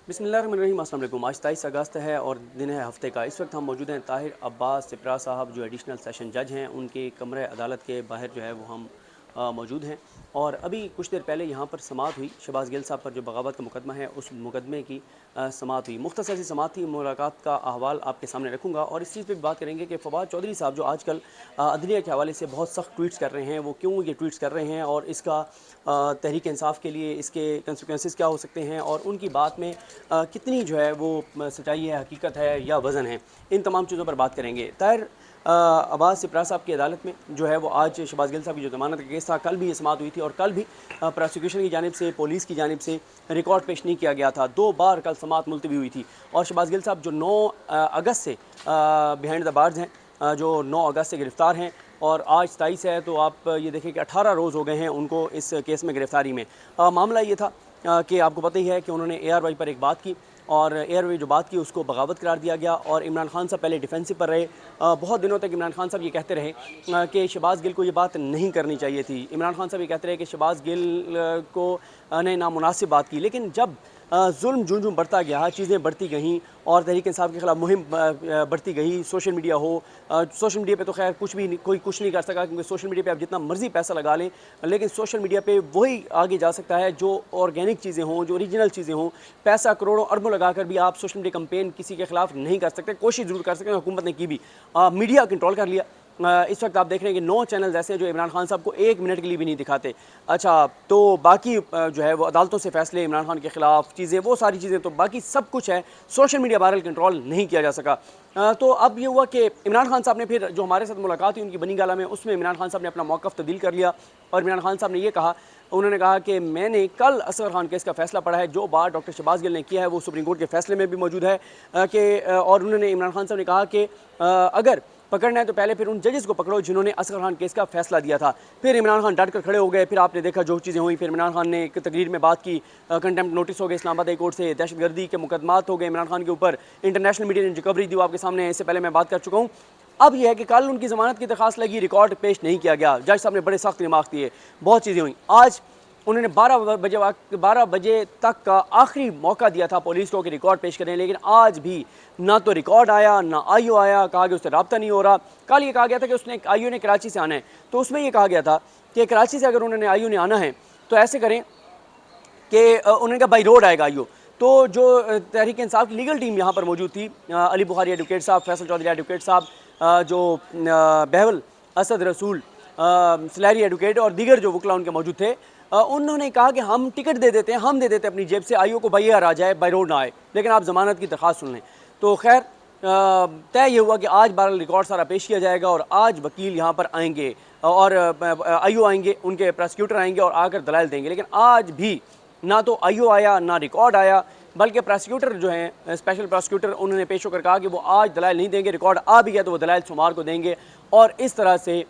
बिस्मिल्लाहिर्रहमानिर्रहीम। अस्सलाम वालेकुम। आज 23 अगस्त है और दिन है हफ्ते का। इस वक्त हम मौजूद हैं ताहिर अब्बास सिप्रा साहब जो एडिशनल सेशन जज हैं, उनके कमरे अदालत के बाहर जो है वो हम मौजूद हैं। और अभी कुछ देर पहले यहाँ पर समाअत हुई शहबाज गिल साहब पर जो बगावत का मुकदमा है, उस मुकदमे की समाअत हुई। मुख्तसर सी समाअत थी। मुलाकात का अहवाल आपके सामने रखूँगा और इस चीज़ पर भी बात करेंगे कि फवाद चौधरी साहब जो आजकल अदलिया के हवाले से बहुत सख्त ट्वीट्स कर रहे हैं, वो क्यों ये ट्वीट्स कर रहे हैं और इसका तहरीक इंसाफ के लिए इसके कंसिक्वेंसेस क्या हो सकते हैं और उनकी बात में कितनी जो है वो सच्चाई है, हकीकत है या वज़न है, इन तमाम चीज़ों पर बात करेंगे। ताहिर अब्बास सिप्रा साहब की अदालत में जो है वो आज शहबाज गिल साहब की जो ज़मानत का केस था, कल भी ये समाअत हुई थी और कल भी प्रोसिक्यूशन की जानिब से, पुलिस की जानिब से रिकॉर्ड पेश नहीं किया गया था। 2 बार कल समाअत मुलतवी हुई थी और शहबाज गिल साहब जो 9 अगस्त से बिहाइंड द बार्स हैं, जो 9 अगस्त से गिरफ़्तार हैं और आज 23 है, तो आप ये देखें कि 18 रोज़ हो गए हैं उनको इस केस में गिरफ़्तारी में। मामला ये था कि आपको पता ही है कि उन्होंने ARY पर एक बात की और ARY जो बात की उसको बगावत करार दिया गया और इमरान खान साहब पहले डिफेंसिव पर रहे। बहुत दिनों तक इमरान खान साहब ये कहते रहे कि शहबाज गिल को ये बात नहीं करनी चाहिए थी। इमरान खान साहब ये कहते रहे कि शहबाज गिल को ने नामुनासिब बात की, लेकिन जब जुल्म जूं जूं बढ़ता गया, चीज़ें बढ़ती गईं और तहरीक इंसाफ के ख़िलाफ़ मुहिम बढ़ती गई, सोशल मीडिया हो, सोशल मीडिया पे तो खैर कोई कुछ नहीं कर सका क्योंकि सोशल मीडिया पे आप जितना मर्ज़ी पैसा लगा लें, लेकिन सोशल मीडिया पे वही आगे जा सकता है जो ऑर्गेनिक चीज़ें हों, जो ओरिजिनल चीज़ें हों। पैसा करोड़ों अरबों लगा कर भी आप सोशल मीडिया कैंपेन किसी के ख़िलाफ़ नहीं कर सकते। कोशिश ज़रूर कर सकते हैं, हुकूमत ने की भी। मीडिया कंट्रोल कर लिया। इस वक्त आप देख रहे हैं कि 9 चैनल्स ऐसे हैं जो इमरान खान साहब को 1 मिनट के लिए भी नहीं दिखाते। अच्छा, तो बाकी जो है वो अदालतों से फैसले इमरान खान के ख़िलाफ़ चीज़ें, वो सारी चीज़ें तो बाकी सब कुछ है, सोशल मीडिया बहरहाल कंट्रोल नहीं किया जा सका। तो अब ये हुआ कि इमरान खान साहब ने फिर जो हमारे साथ मुलाकात हुई उनकी बनी गाला में, उसमें इमरान खान साहब ने अपना मौक़िफ़ तब्दील कर लिया और इमरान खान साहब ने ये कहा, उन्होंने कहा कि मैंने कल असगर खान केस का फ़ैसला पढ़ा है, जो बात डॉक्टर शहबाज गिल ने किया है वो सुप्रीम कोर्ट के फ़ैसले में भी मौजूद है और उन्होंने इमरान खान साहब ने कहा कि अगर पकड़ना है तो पहले फिर उन जजेस को पकड़ो जिन्होंने असगर खान केस का फैसला दिया था। फिर इमरान खान डट कर खड़े हो गए। फिर आपने देखा जो चीज़ें हुई, फिर इमरान खान ने एक तकरीर में बात की, कंटेम्प्ट नोटिस हो गए इस्लामाबाद हाई कोर्ट से, दहशतगर्दी के मुकदमात हो गए इमरान खान के ऊपर, इंटरनेशनल मीडिया ने रिकवरी दी, आपके सामने इससे पहले मैं बात कर चुका हूँ। अब यह है कि कल उनकी ज़मानत की दरख्वास्त लगी, रिकॉर्ड पेश नहीं किया गया। जज साहब ने बड़े सख्त रिमार्क दिए, बहुत चीज़ें हुई। आज उन्होंने 12 बजे तक का आखिरी मौका दिया था पुलिस को कि रिकॉर्ड पेश करें, लेकिन आज भी ना तो रिकॉर्ड आया, ना IO आया। कहा कि उससे रब्ता नहीं हो रहा। कल ये कहा गया था कि उसने IO ने कराची से आना है, तो उसमें ये कहा गया था कि कराची से अगर उन्होंने IO ने आना है तो ऐसे करें कि उन्होंने कहा बाई रोड आएगा IO। तो जो तहरीक इंसाफ की लीगल टीम यहाँ पर मौजूद थी, अली बुखारी एडवोकेट साहब, फैसल चौधरी एडवोकेट साहब, जो बहवल असद रसूल सलहरी एडवोकेट और दीगर जो वकला उनके मौजूद थे, उन्होंने कहा कि हम टिकट दे देते हैं, हम दे देते हैं अपनी जेब से, IO को बाई एयर आ जाए, बाई रोड ना आए, लेकिन आप ज़मानत की दरख्वास्त सुन लें। तो खैर तय ये हुआ कि आज 12 रिकॉर्ड सारा पेश किया जाएगा और आज वकील यहाँ पर आएंगे और IO आएंगे, उनके प्रोसिक्यूटर आएंगे और आकर दलाइल देंगे। लेकिन आज भी ना तो IO आया, ना रिकॉर्ड आया, बल्कि प्रोसिक्यूटर जो हैं, स्पेशल प्रोसिक्यूटर, उन्होंने पेश होकर कहा कि वो आज दलाइल नहीं देंगे, रिकॉर्ड आ भी गया तो वो दलाइल सोमवार को देंगे और इस तरह से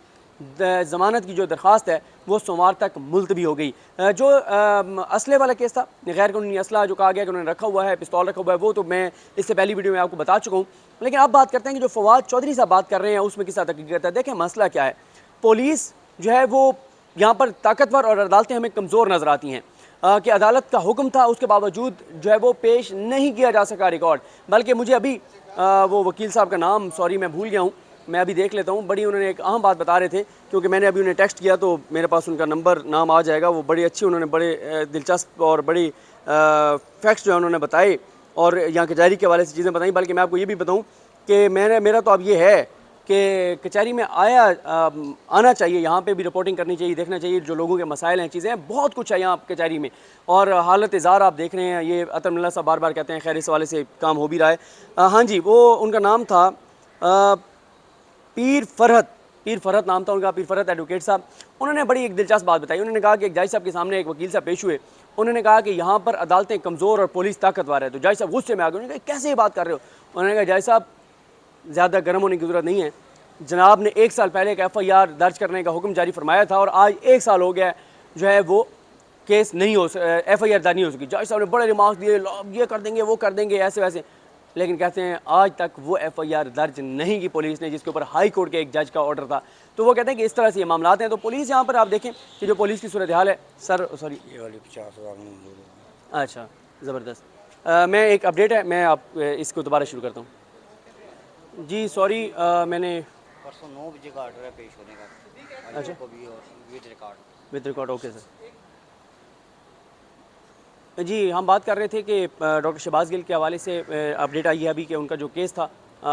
ज़मानत की जो दरख्वास्त है वो सोमवार तक मुलतवी हो गई। जो असले वाला केस था, गैर कानूनी असला जो कहा गया कि उन्होंने रखा हुआ है, पिस्तौल रखा हुआ है, वो तो मैं इससे पहली वीडियो में आपको बता चुका हूँ। लेकिन अब बात करते हैं कि जो फवाद चौधरी साहब बात कर रहे हैं उसमें किस हद हकीकत है। देखें मसला क्या है, पुलिस जो है वो यहाँ पर ताकतवर और अदालतें हमें कमज़ोर नज़र आती हैं कि अदालत का हुक्म था, उसके बावजूद जो है वो पेश नहीं किया जा सका रिकॉर्ड। बल्कि मुझे अभी वो वकील साहब का नाम सॉरी मैं भूल गया हूँ, मैं अभी देख लेता हूँ। बड़ी उन्होंने एक अहम बात बता रहे थे क्योंकि मैंने अभी उन्हें टेक्स्ट किया तो मेरे पास उनका नंबर नाम आ जाएगा। वो बड़ी अच्छी, उन्होंने बड़े दिलचस्प और बड़ी फैक्ट्स जो है उन्होंने बताए और यहाँ कचहरी के हवाले से चीज़ें बताई। बल्कि मैं आपको ये भी बताऊँ कि मेरा तो अब ये है कि कचहरी में आना चाहिए, यहाँ पे भी रिपोर्टिंग करनी चाहिए, देखना चाहिए जो लोगों के मसाइल हैं, चीज़ें हैं, बहुत कुछ है यहाँ कचहरी में। और हालत इज़ार आप देख रहे हैं, ये अतर मिल्ला साहब बार बार कहते हैं, खैर इस वाले से काम हो भी रहा है। हाँ जी, वो उनका नाम था पीर फरहत नाम था उनका, पीर फरहत एडवोकेट साहब। उन्होंने बड़ी एक दिलचस्प बात बताई। उन्होंने कहा कि एक जज साहब के सामने एक वकील साहब पेश हुए, उन्होंने कहा कि यहाँ पर अदालतें कमज़ोर और पुलिस ताकतवर है। तो जज साहब गुस्से में आ गए, उन्होंने कहा कैसे ये बात कर रहे हो। उन्होंने कहा जज साहब ज़्यादा गर्म होने की ज़रूरत नहीं है, जनाब ने 1 साल पहले एक FIR दर्ज करने का हुक्म जारी फरमाया था और आज 1 साल हो गया जो है वो केस नहीं हो FIR दर्ज नहीं हो सकी। जज साहब ने बड़े रिमार्क्स दिए, ये कर देंगे, वो कर देंगे, ऐसे वैसे। लेकिन कहते हैं आज तक वो FIR दर्ज नहीं की पुलिस ने, जिसके ऊपर हाई कोर्ट के एक जज का ऑर्डर था। तो वो कहते हैं कि इस तरह से ये मामलात हैं। तो पुलिस यहाँ पर आप देखें कि जो पुलिस की सूरत हाल है, सर सॉरी ये वाली 50,000 अच्छा ज़बरदस्त। मैं एक अपडेट है, मैं आप इसको दोबारा शुरू करता हूँ। जी सॉरी, मैंने परसों 9 बजे का ऑर्डर है पेश होने का। अच्छा को भी और with record. With record, okay sir. जी हम बात कर रहे थे कि डॉक्टर शहबाज गिल के हवाले से अपडेट आई है अभी कि उनका जो केस था,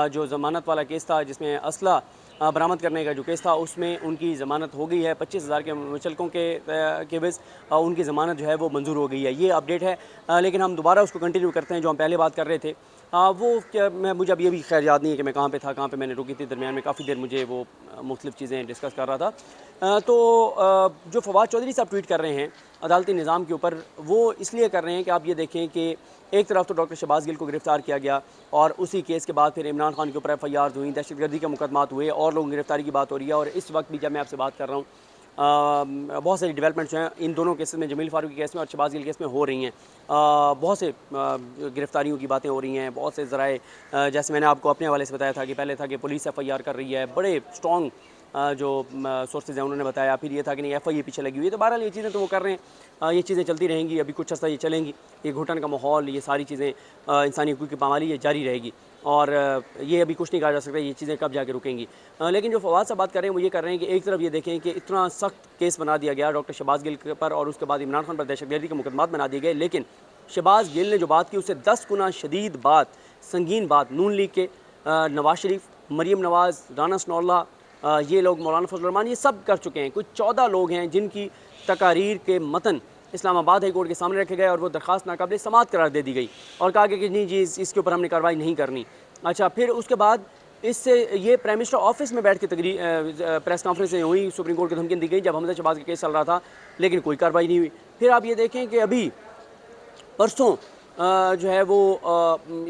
जो ज़मानत वाला केस था जिसमें असला बरामद करने का जो केस था, उसमें उनकी ज़मानत हो गई है। 25,000 के मुचलकों के बस उनकी ज़मानत जो है वो मंजूर हो गई है। ये अपडेट है, लेकिन हम दोबारा उसको कंटिन्यू करते हैं जो हम पहले बात कर रहे थे। वो क्या, मुझे अब ये भी खैर याद नहीं है कि मैं कहाँ पे था, कहाँ पे मैंने रुकी थी। दरमियान में काफ़ी देर मुझे वो मुख्तलिफ़ चीज़ें डिस्कस कर रहा था। जो फवाद चौधरी साहब ट्वीट कर रहे हैं अदालती निज़ाम के ऊपर, वो इसलिए कर रहे हैं कि आप ये देखें कि एक तरफ तो डॉक्टर शहबाज गिल को गिरफ़्तार किया गया और उसी केस के बाद फिर इमरान खान के ऊपर FIR हुई, दहशतगर्दी के मुकदमात हुए और लोगों की गिरफ़्तारी की बात हो रही है। और इस वक्त भी जब मैं आपसे बात कर रहा हूँ, बहुत सारी डेवलपमेंट्स हैं इन दोनों केसेस में, जमील फारूकी केस में और शहबाज गिल केस में हो रही हैं। बहुत से गिरफ़्तारियों की बातें हो रही हैं, बहुत से ज़राए, जैसे मैंने आपको अपने हवाले से बताया था कि पहले था कि पुलिस FIR कर रही है, बड़े स्ट्रॉन्ग जो सोर्सेज हैं उन्होंने बताया। फिर ये था कि नहीं FIA पीछे लगी हुई है। तो बहरहाल ये चीज़ें तो वो कर रहे हैं, ये चीज़ें चलती रहेंगी, अभी कुछ अर्सा ये चलेंगी। ये घुटन का माहौल, ये सारी चीज़ें, इंसानी हकूक़ की पामाली, ये जारी रहेगी और ये अभी कुछ नहीं कहा जा सकता ये चीज़ें कब जाके रुकेंगी। लेकिन जो फवाद साहब बात कर रहे हैं वो ये कर रहे हैं कि एक तरफ ये देखें कि इतना सख्त केस बना दिया गया डॉक्टर शहबाज गिल के पर और उसके बाद इमरान खान पर दहशतगर्दी के मुकदमात बना दिए गए, लेकिन शहबाज गिल ने जो बात की उससे 10 गुना शदीद बात, संगीन बात नून लीग के नवाज शरीफ, मरीम नवाज़, राना सनाउल्लाह, ये लोग, मौलाना फजल रहमान, ये सब कर चुके हैं। कुछ 14 लोग हैं जिनकी तकारीर के मतन इस्लामाबाद हाई कोर्ट के सामने रखे गए और वो दरख्वास्त नाकाबिल समात करार दे दी गई और कहा गया कि नहीं जी इसके ऊपर हमने कार्रवाई नहीं करनी। अच्छा, फिर उसके बाद इससे ये प्राइम मिनिस्टर ऑफिस में बैठ के प्रेस कॉन्फ्रेंसें हुई, सुप्रीम कोर्ट की धमकी दी गई जब हमजा शहबाज का केस चल रहा था, लेकिन कोई कार्रवाई नहीं हुई। फिर आप ये देखें कि अभी परसों जो है वो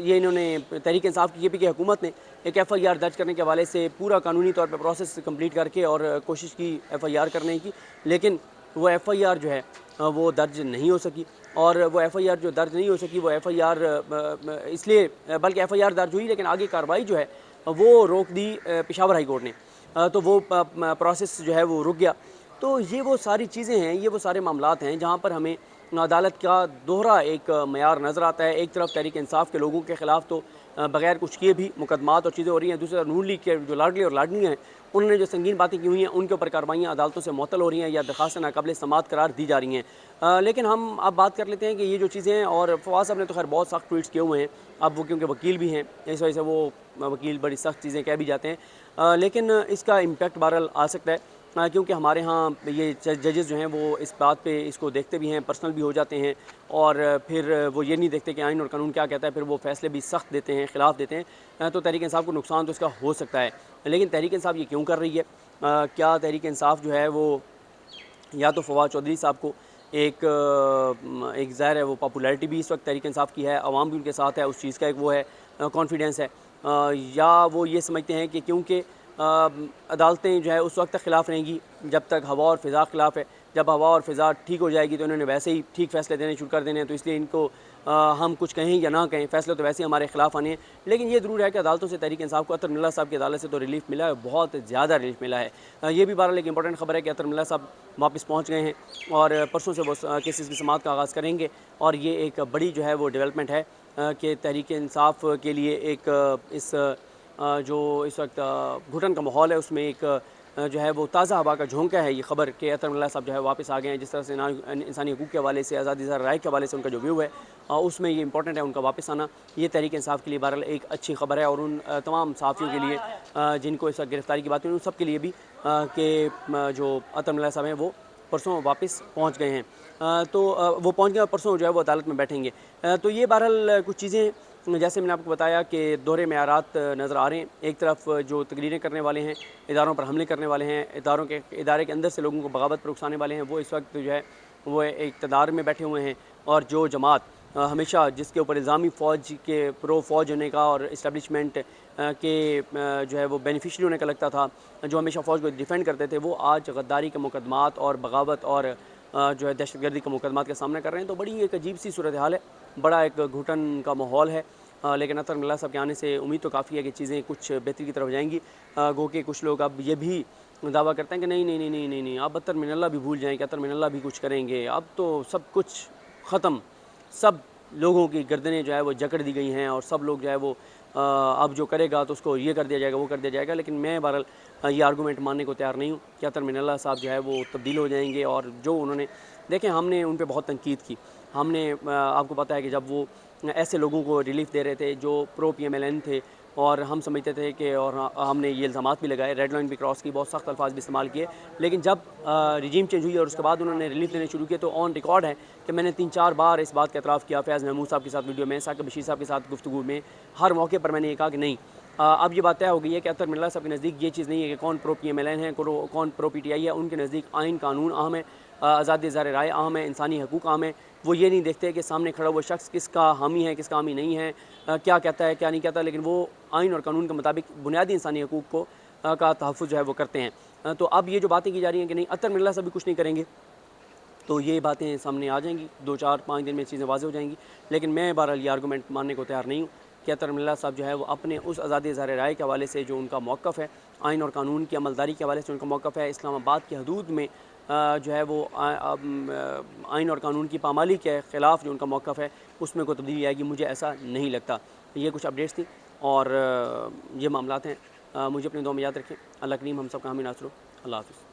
ये इन्होंने तहरीक इंसाफ की, KP की हुकूमत ने एक FIR दर्ज करने के हवाले से पूरा कानूनी तौर पर प्रोसेस कंप्लीट करके और कोशिश की FIR करने की, लेकिन वो FIR जो है वो दर्ज नहीं हो सकी। और वो FIR जो दर्ज नहीं हो सकी वो FIR इसलिए, बल्कि FIR दर्ज हुई लेकिन आगे कार्रवाई जो है वो रोक दी पेशावर हाई कोर्ट ने, तो वो प्रोसेस जो है वो रुक गया। तो ये वो सारी चीज़ें हैं, ये वो सारे मामलात हैं जहाँ पर हमें अदालत का दोहरा एक मयार नज़र आता है। एक तरफ तहरीक इंसाफ के लोगों के ख़िलाफ़ तो बग़ैर कुछ किए भी मुकदमात और चीज़ें हो रही हैं, दूसरी तरफ नून लीग के जो लाडले और लाडलियाँ हैं उन्होंने जो संगीन बातें की हुई हैं उनके ऊपर कार्रवाइयाँ अदालतों से मुअत्तल हो रही हैं या दरख्वास्त नाकाबिल समात करार दी जा रही हैं। लेकिन हम अब बात कर लेते हैं कि ये जो चीज़ें हैं, और फवाद साहब ने तो खैर बहुत सख्त ट्वीट्स किए हुए हैं, अब वो क्योंकि वकील भी हैं इस वजह से वो वकील बड़ी सख्त चीज़ें कह भी जाते हैं, लेकिन इसका इम्पैक्ट बहरहाल आ सकता है क्योंकि हमारे यहाँ ये जजेस जो हैं वो इस बात पे इसको देखते भी हैं, पर्सनल भी हो जाते हैं और फिर वो ये नहीं देखते कि आइन और कानून क्या कहता है, फिर वो फैसले भी सख्त देते हैं, ख़िलाफ़ देते हैं। तो तहरीक इंसाफ को नुकसान तो इसका हो सकता है, लेकिन तहरीक इंसाफ ये क्यों कर रही है? क्या तहरीक इंसाफ जो है वो या तो फवाद चौधरी साहब को एक ज़ाहिर है वो पॉपुलैरिटी भी इस वक्त तहरीक इंसाफ की है, अवाम भी उनके साथ है, उस चीज़ का एक वो है कॉन्फिडेंस है, या वो ये समझते हैं कि क्योंकि अदालतें जो है उस वक्त तक ख़िलाफ़ रहेंगी जब तक हवा और फ़िज़ा ख़िलाफ़ है, जब हवा और फ़िज़ा ठीक हो जाएगी तो इन्होंने वैसे ही ठीक फ़ैसले देने शुरू कर देने हैं, तो इसलिए इनको हम कुछ कहें या ना कहें फ़ैसले तो वैसे ही हमारे ख़िलाफ़ आने हैं। लेकिन ये ज़रूर है कि अदालतों से तहरीक इंसाफ को अतर मिल्ला साहब की अदालत से तो रिलीफ़ मिला है, बहुत ज़्यादा रिलीफ़ मिला है। ये भी बहरहाल एक इंपॉर्टेंट ख़बर है कि अतर मिल्ला साहब वापस पहुँच गए हैं और परसों से वो केसेस की समाअत का आगाज़ करेंगे और ये एक बड़ी जो है वो डेवलपमेंट है कि तहरीक इंसाफ के लिए एक इस जो इस वक्त घुटन का माहौल है उसमें एक जो है वो ताज़ा हवा का झोंका है ये ख़बर कि अतर मिल्ला साहब जो है वापस आ गए हैं। जिस तरह से इंसानी हकूक़ के हवाले से, आज़ादी राय के हवाले से उनका जो व्यू है उसमें ये इंपॉर्टेंट है उनका वापस आना। ये तहरीक इंसाफ के लिए बहरहाल एक अच्छी ख़बर है और उन तमाम सहाफ़ियों के लिए जिनको इस वक्त गिरफ़्तारी की बात हुई उन सब के लिए भी कि जो अतर मिल्ला साहब हैं वो परसों वापस पहुंच गए हैं। तो वो पहुंच गए और परसों जो है वो अदालत में बैठेंगे। तो ये बहरहाल कुछ चीज़ें जैसे मैंने आपको बताया कि दोहरे मेयारात नज़र आ रहे हैं। एक तरफ जो तकरीरें करने वाले हैं, इदारों पर हमले करने वाले हैं, इदारे के अंदर से लोगों को बगावत पर उकसाने वाले हैं, वो इस वक्त जो है वो इक़्तिदार में बैठे हुए हैं। और जो जमात हमेशा जिसके ऊपर इल्ज़ामी फ़ौज के प्रो फ़ौज होने का और इस्टेब्लिशमेंट के जो है वो बेनिफिशरी होने का लगता था, जो हमेशा फ़ौज को डिफेंड करते थे, वो आज गद्दारी के मुकदमात और बगावत और जो है दहशतगर्दी के मुकदमात का सामना कर रहे हैं। तो बड़ी एक अजीब सी सूरत हाल है, बड़ा एक घुटन का माहौल है। लेकिन अतर मिल्ला साहब के आने से उम्मीद तो काफ़ी है कि चीज़ें कुछ बेहतरी की तरफ जाएंगी। गो के कुछ लोग अब ये भी दावा करते हैं कि नहीं नहीं नहीं नहीं नहीं नहीं अब अतर मिनल्ला भी भूल जाएँ कि अतर मिनल्ला भी कुछ करेंगे, अब तो सब कुछ ख़त्म, सब लोगों की गर्दनें जो है वो जकड़ दी गई हैं और सब लोग जो है वो अब जो करेगा तो उसको ये कर दिया जाएगा, वो कर दिया जाएगा। लेकिन मैं बहरहाल ये आर्गूमेंट मानने को तैयार नहीं हूँ कि अतर मिनल्ला साहब जो है वो तब्दील हो जाएंगे। और जो उन्होंने देखें, हमने उन पर बहुत तनकीद की। हमने आपको पता है कि जब वो ऐसे लोगों को रिलीफ दे रहे थे जो प्रो PMLN थे, और हम समझते थे कि, और हमने ये इल्ज़ामात भी लगाए, रेड लाइन भी क्रॉस की, बहुत सख्त अल्फाज भी इस्तेमाल किए। लेकिन जब रिजीम चेंज हुई और उसके बाद उन्होंने रिलीफ देने शुरू किए तो ऑन रिकॉर्ड है कि मैंने 3-4 बार इस बात का एतराफ़ किया, फैज़ महमूद साहब के साथ वीडियो में, साकिब बशीर साहब के साथ गुफ्तगू में, हर मौके पर मैंने ये कहा कि नहीं, अब ये बात तय हो गई है कि अतर मिनल्ला साहब के नज़दीक ये चीज़ नहीं है कि कौन प्रो PMLN है, कौन प्रो PTI है। उनके नज़दीक आइन कानून अहम है, आज़ादी इज़हार राय अहम है, इंसानी हकूक़ अहम है। वो ये नहीं देखते कि सामने खड़ा हुआ शख्स किसका हामी है, किसका हामी नहीं है, क्या कहता है, क्या नहीं कहता, लेकिन वो आइन और कानून के मुताबिक बुनियादी इंसानी हकूक़ को का तहफ़्फ़ुज़ जो है वो करते हैं। तो अब ये जो बातें की जा रही हैं कि नहीं, अतर मिनल्ला साहब भी कुछ नहीं करेंगे, तो ये बातें सामने आ जाएंगी, 2-4-5 दिन में चीज़ें वाज़ेह हो जाएंगी। लेकिन मैं बहरहाल ये आर्गूमेंट मानने को तैयार नहीं हूँ कि अतर मिनल्ला साहब जो है वो अपने उस आज़ादी इज़हार राय के हवाले से जो उनका मौक़िफ़ है, आइन और कानून की अमलदारी के हवाले से उनका मौक़िफ़ है, इस्लामाबाद की हदूद में जो है वो आइन और कानून की पामाली के ख़िलाफ़ जो उनका मौक़िफ़ है, उसमें कोई तब्दीली आएगी, मुझे ऐसा नहीं लगता। ये कुछ अपडेट्स थी और ये मामलात हैं। मुझे अपनी दुआ में याद रखें। अल्लाह करीम हम सब का हामी नासर हो। अल्लाह हाफ़िज़।